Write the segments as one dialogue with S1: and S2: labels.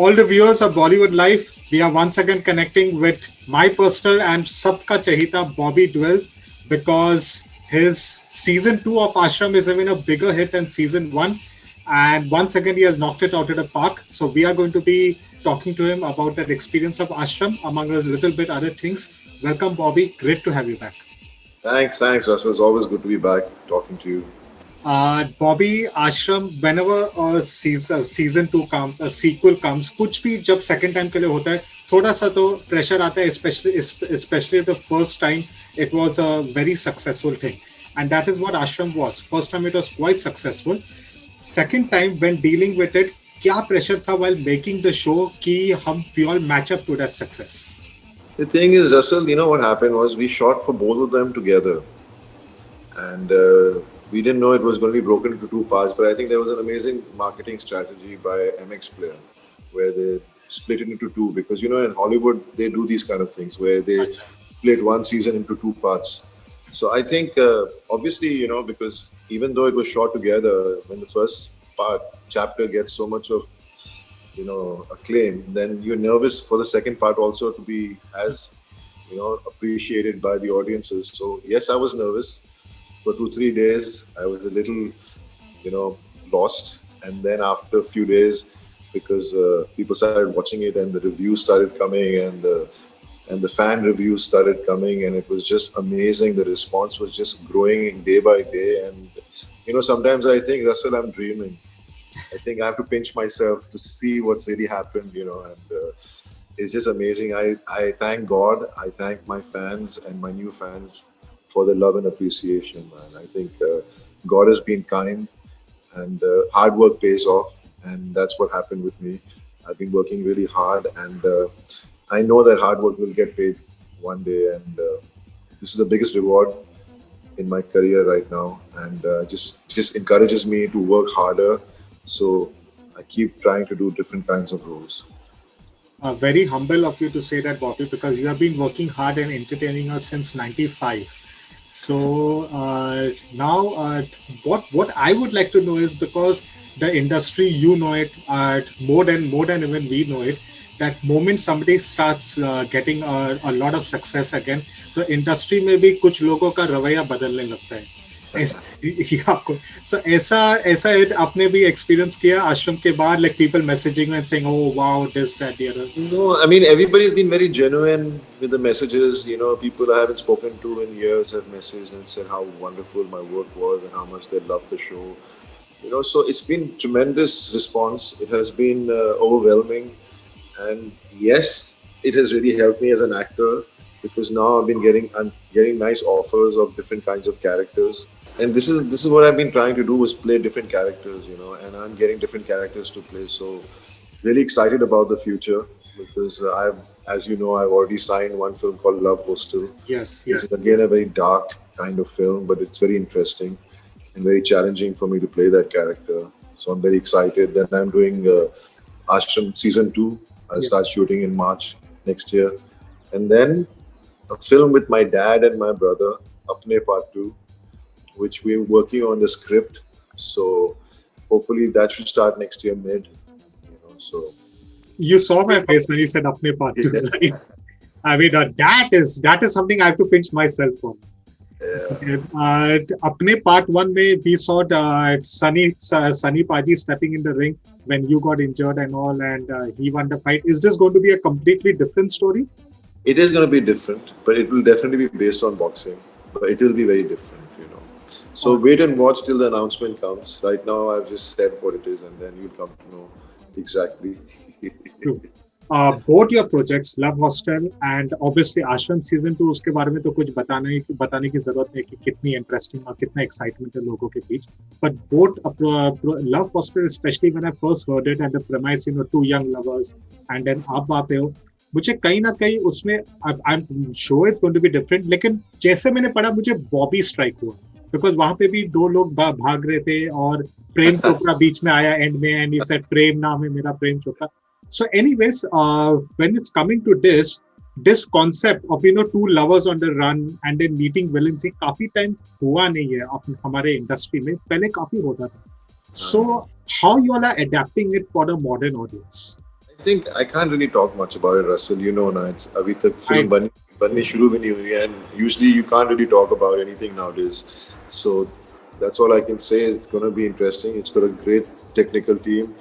S1: all the viewers of Bollywood Life, we are once again connecting with my personal and Sabka Chahita Bobby Dwell because his season 2 of Ashram is even a bigger hit than season 1. And once again, he has knocked it out of the park. So we are going to be talking to him about that experience of Ashram, among a little bit other things. Welcome, Bobby. Great to have you back.
S2: Thanks, Russell. It's always good to be back talking to you.
S1: Bobby, Ashram, whenever season 2 comes, a sequel comes, कुछ भी जब second time के लिए होता है, थोड़ा सा तो pressure आता है, especially the first time it was a very successful thing, and that is what Ashram was. First time it was quite successful. Second time when dealing with it, क्या pressure था while making the show कि we all match up to that success?
S2: The thing is, Russell, what happened was we shot for both of them together, and we didn't know it was going to be broken into 2 parts, but I think there was an amazing marketing strategy by MX Player where they split it into 2 because, in Hollywood, they do these kind of things where they split one season into 2 parts. So I think, obviously, because even though it was shot together, when the first chapter gets so much of, acclaim, then you're nervous for the second part also to be as, appreciated by the audiences. So yes, I was nervous. For 2-3 days, I was a little, lost. And then after a few days, because people started watching it and the reviews started coming and the fan reviews started coming, and it was just amazing. The response was just growing day by day. And, sometimes I think, Russell, I'm dreaming. I think I have to pinch myself to see what's really happened, and it's just amazing. I thank God. I thank my fans and my new fans for the love and appreciation, man. I think God has been kind, and hard work pays off, and that's what happened with me. I've been working really hard, and I know that hard work will get paid one day, and this is the biggest reward in my career right now, and just encourages me to work harder. So I keep trying to do different kinds of roles.
S1: Very humble of you to say that, Bobby, because you have been working hard and entertaining us since '95. So now, what I would like to know is, because the industry, it more than even we know it, that moment somebody starts getting a lot of success again, तो industry में भी कुछ लोगों का रवैया बदलने लगता है. So ऐसा आपने भी experience किया आश्रम के बाद, like people messaging and saying, oh wow, this, that, the other?
S2: No, I mean, everybody's been very genuine with the messages. People I haven't spoken to in years have messaged and said how wonderful my work was and how much they loved the show. So it's been tremendous response. It has been overwhelming, and yes, it has really helped me as an actor, because now I'm getting nice offers of different kinds of characters. And this is what I've been trying to do, is play different characters, and I'm getting different characters to play. So really excited about the future, because as you know, I've already signed one film called Love Hostel.
S1: Yes.
S2: Which is again a very dark kind of film, but it's very interesting and very challenging for me to play that character. So I'm very excited. Then I'm doing Ashram season 2. I'll start shooting in March next year. And then a film with my dad and my brother, Apne Part 2, which we're working on the script. So hopefully that should start next year mid. So
S1: you saw my face when you said Apne Part 2. Right? I mean, that is something I have to pinch myself for. Apne Part 1 mein we saw Sunny Paji stepping in the ring when you got injured and all, and he won the fight. Is this going to be a completely different story?
S2: It is going to be different, but it will definitely be based on boxing. But it will be very different, So wait and watch till the announcement comes. Right now, I've just said what it is, and then you'll come to know exactly.
S1: True. Both your projects, Love Hostel and obviously Ashram season 2, उसके बारे में तो कुछ बताने की जरूरत नहीं कि कितनी interesting और कितना excitement है लोगों के बीच. But both Love Hostel, especially when I first heard it and the premise, 2 young lovers, and then आप वहाँ पे हो, मुझे कहीं ना कहीं उसमें I'm sure it's going to be different, लेकिन जैसे मैंने पढ़ा मुझे बॉबी स्ट्राइक हुआ, बिकॉज वहां पे भी 2 लोग भाग रहे थे और प्रेम चोपड़ा बीच में आया एंड में, एंड ही सेड प्रेम नाम है मेरा, Prem Chopra. So anyways, when it's coming to this concept of 2 lovers on the run and then meeting villains, ये काफी टाइम हुआ नहीं है हमारे इंडस्ट्री में, पहले काफी होता था. So how you all are adapting it for the modern audience?
S2: think I can't really talk much about it, Russell. You know, now it's अभी तक
S1: I
S2: film बननी शुरू भी नहीं हुई है, and usually you can't really talk about anything nowadays. So that's all I can say. It's going to be interesting. It's got a great technical team,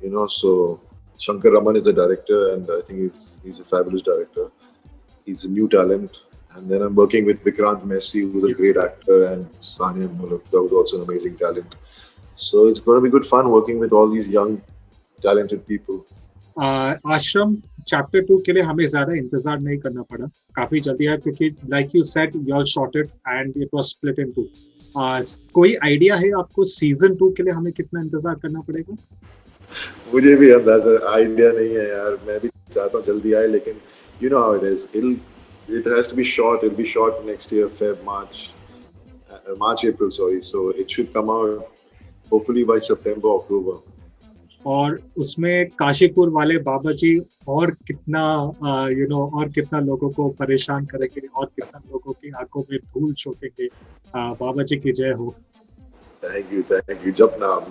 S2: you know. So Shankar Raman is the director, and I think he's a fabulous director. He's a new talent. And then I'm working with Vikrant Messi, who's a great actor, and Sania Malhotra, who's also an amazing talent. So it's going to be good fun working with all these young, talented people.
S1: आश्रम chapter 2 के लिए हमें ज्यादा इंतजार नहीं करना पड़ा, काफी जल्दी आया क्योंकि like you said you all shot it and it was split in to. कोई आइडिया है आपको सीजन 2 के लिए हमें कितना इंतजार करना पड़ेगा?
S2: मुझे भी अंदाजा आइडिया नहीं है यार, मैं भी चाहता हूँ जल्दी आए, लेकिन you know how it is. It has to be short. It'll be short next year, March, April, sorry. So it should come out hopefully by September, October.
S1: और उसमें काशीपुर वाले बाबा जी और कितना और कितना लोगों को परेशान करेंगे और कितना लोगों की आंखों में धूल झोंकेंगे. बाबा जी की जय हो.
S2: Thank you. Jap naam.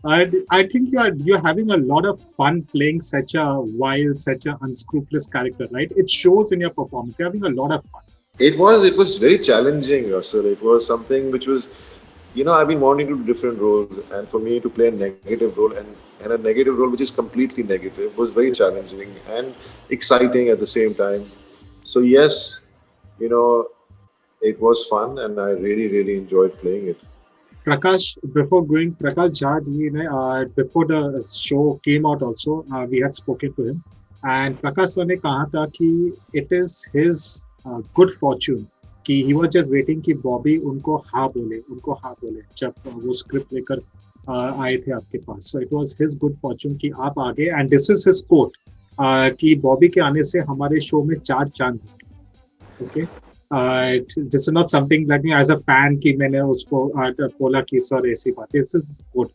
S1: I think you're having a lot of fun playing such a wild, such a unscrupulous character, right? It shows in your performance. You're having a lot of fun.
S2: It was very challenging, Russell. It was something which was, I've been wanting to do different roles, and for me to play a negative role and a negative role which is completely negative was very challenging and exciting at the same time. So yes, it was fun, and I really, really enjoyed playing it.
S1: Prakash Jha ji ne, before the show came out also, we had spoken to him, and Prakash sir ne kaha tha ki it is his good fortune कि he was just waiting कि बॉबी उनको हाँ बोले जब वो script लेकर आए थे आपके पास. So it was his good fortune कि आप आ गए, and this is his quote कि बॉबी के आने से हमारे शो में 4 चांद. Okay. This is not something like me as a fan कि मैंने उसको बोला कि सर ऐसी बात. This is good.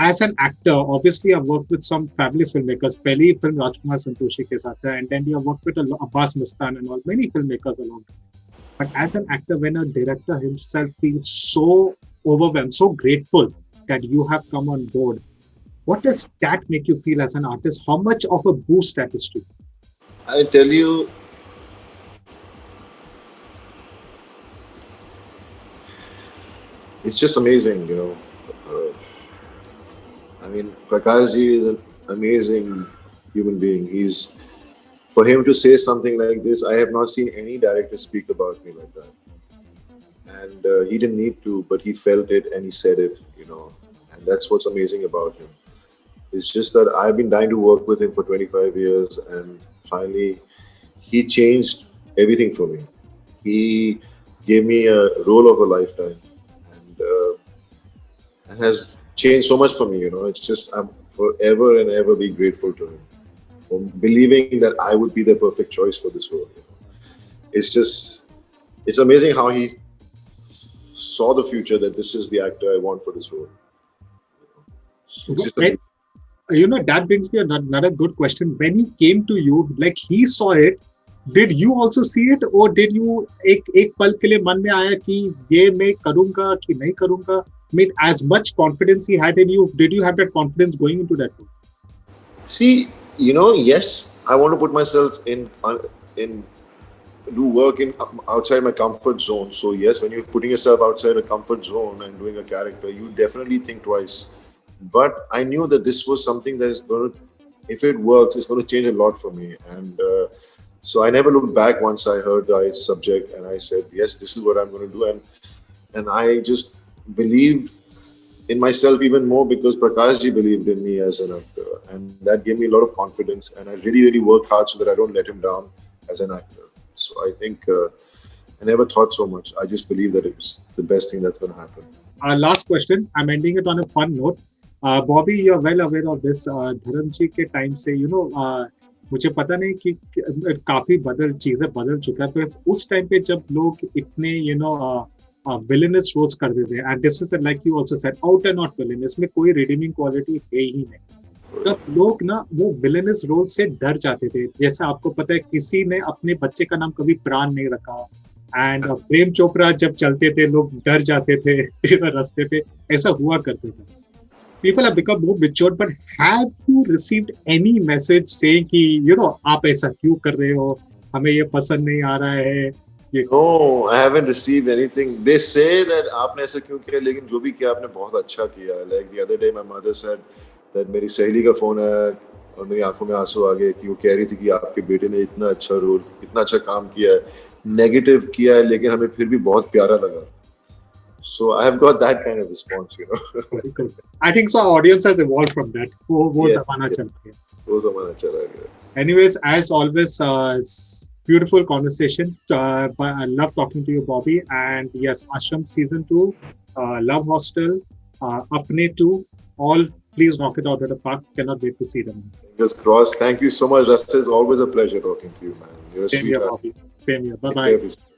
S1: As an actor, obviously I've worked with some fabulous filmmakers. पहली फिल्म राजकुमार संतोषी के साथ है, and then you have worked with Abbas Mustan and all many filmmakers along. But as an actor, when a director himself feels so overwhelmed, so grateful that you have come on board, what does that make you feel as an artist? How much of a boost that is to you?
S2: I tell you, it's just amazing, I mean, Prakash ji is an amazing human being. For him to say something like this, I have not seen any director speak about me like that. And he didn't need to, but he felt it and he said it, and that's what's amazing about him. It's just that I've been dying to work with him for 25 years, and finally he changed everything for me. He gave me a role of a lifetime, and has changed so much for me. It's just I'm forever and ever be grateful to him for believing that I would be the perfect choice for this role. It's amazing how he saw the future, that this is the actor I want for this role. It's just
S1: that brings me another good question. When he came to you, like he saw it, did you also see it, or did you एक पल के लिए मन में आया कि ये मैं करूँगा कि नहीं करूँगा? I mean, as much confidence he had in you, did you have that confidence going into that role?
S2: See, yes, I want to put myself in do work outside my comfort zone. So yes, when you're putting yourself outside a comfort zone and doing a character, you definitely think twice. But I knew that this was something that is going to, if it works, it's going to change a lot for me. And so I never looked back once I heard the subject, and I said, yes, this is what I'm going to do. And I just believed in myself even more because Prakash ji believed in me as an actor, and that gave me a lot of confidence, and I really, really worked hard so that I don't let him down as an actor. So I think I never thought so much. I just believe that it was the best thing that's going to happen.
S1: Last question. I'm ending it on a fun note. Bobby, you're well aware of this. Dharam ji के time से, मुझे पता नहीं कि काफी चीजें बदल चुका है. तो उस टाइम पे जब लोग इतने villainous roles करते थे, and this is like you also said, out and out villain, इसमें कोई redeeming quality है ही नहीं. तब लोग ना वो villainous role से डर जाते थे. जैसे आपको पता है किसी ने अपने बच्चे का नाम कभी प्राण नहीं रखा, एंड प्रेम चोपड़ा जब चलते थे लोग डर जाते थे, रास्ते पे ऐसा हुआ करते थे. people have become more matured, but have you received any message saying कि आप ऐसा क्यों कर रहे हो, हमें ये पसंद नहीं आ रहा है?
S2: No, I haven't received anything. They say that आपने ऐसा क्यों किया, लेकिन जो भी किया आपने बहुत अच्छा किया. Like the other day, my mother said that मेरी सहेली का फोन है और मेरी आंखों में आंसू आ गए कि वो कह रही थी कि आपके बेटे ने इतना अच्छा रोल, इतना अच्छा काम किया है, नेगेटिव किया है, लेकिन हमें फिर भी बहुत प्यारा लगा. So I have got that kind of response, you know.
S1: Very good. I think so. Our audience has evolved from that. वो
S2: Yes,
S1: जमाना
S2: yes.
S1: चल गया.
S2: वो ज़माना चला गया.
S1: Anyways, as always, it's beautiful conversation. But I love talking to you, Bobby. And yes, Ashram season 2, Love Hostel, Apne 2, all please knock it out of the park. Cannot wait to see them.
S2: Fingers crossed. Thank you so much, Russell. It's always a pleasure talking to you, man. You're a
S1: Same here,
S2: sweetheart.
S1: Bobby. Same here. Bye
S2: Take
S1: bye.
S2: care of yourself.